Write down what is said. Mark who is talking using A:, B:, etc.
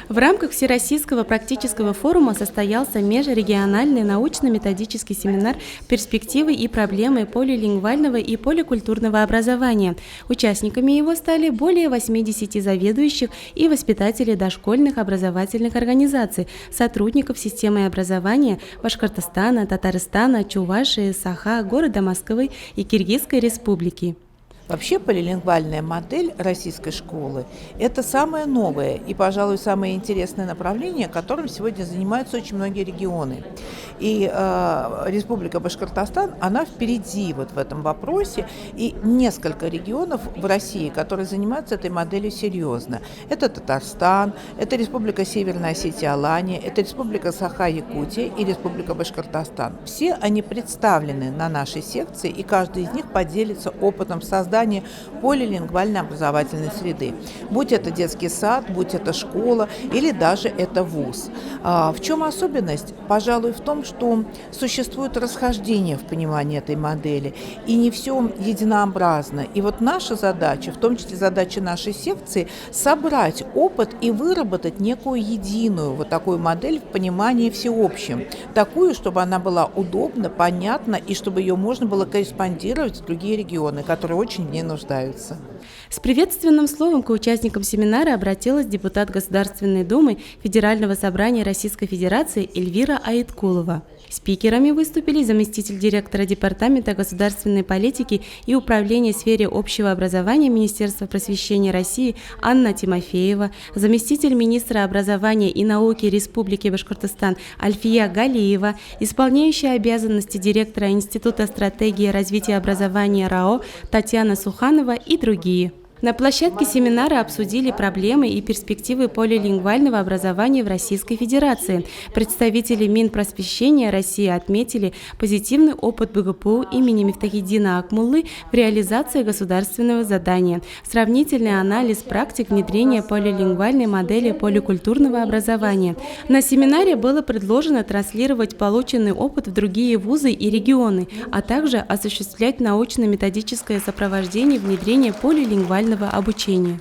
A: В рамках Всероссийского практического форума состоялся межрегиональный научно-методический семинар «Перспективы и проблемы полилингвального и поликультурного образования». Участниками его стали более 80 заведующих и воспитателей дошкольных образовательных организаций, сотрудников системы образования Башкортостана, Татарстана, Чувашии, Саха, города Москвы и Киргизской республики.
B: Вообще полилингвальная модель российской школы – это самое новое и, пожалуй, самое интересное направление, которым сегодня занимаются очень многие регионы. И Республика Башкортостан, она впереди вот в этом вопросе, и несколько регионов в России, которые занимаются этой моделью серьезно. Это Татарстан, это Республика Северная Осетия-Алания, это Республика Саха-Якутия и Республика Башкортостан. Все они представлены на нашей секции, и каждый из них поделится опытом создания полилингвальной образовательной среды. Будь это детский сад, будь это школа или даже это вуз. В чем особенность? Пожалуй, в том, что существует расхождение в понимании этой модели, и не все единообразно. И вот наша задача, в том числе задача нашей секции, собрать опыт и выработать некую единую вот такую модель в понимании всеобщем. Такую, чтобы она была удобна, понятна, и чтобы ее можно было корреспондировать в другие регионы, которые очень в ней нуждаются.
A: С приветственным словом к участникам семинара обратилась депутат Государственной Думы Федерального собрания Российской Федерации Эльвира Айткулова. Спикерами выступили заместитель директора Департамента государственной политики и управления в сфере общего образования Министерства просвещения России Анна Тимофеева, заместитель министра образования и науки Республики Башкортостан Альфия Галиева, исполняющая обязанности директора Института стратегии развития образования РАО Татьяна Суханова и другие. На площадке семинара обсудили проблемы и перспективы полилингвального образования в Российской Федерации. Представители Минпросвещения России отметили позитивный опыт БГПУ имени Мифтахиддина Акмуллы в реализации государственного задания, сравнительный анализ практик внедрения полилингвальной модели поликультурного образования. На семинаре было предложено транслировать полученный опыт в другие вузы и регионы, а также осуществлять научно-методическое сопровождение внедрения полилингвального обучения.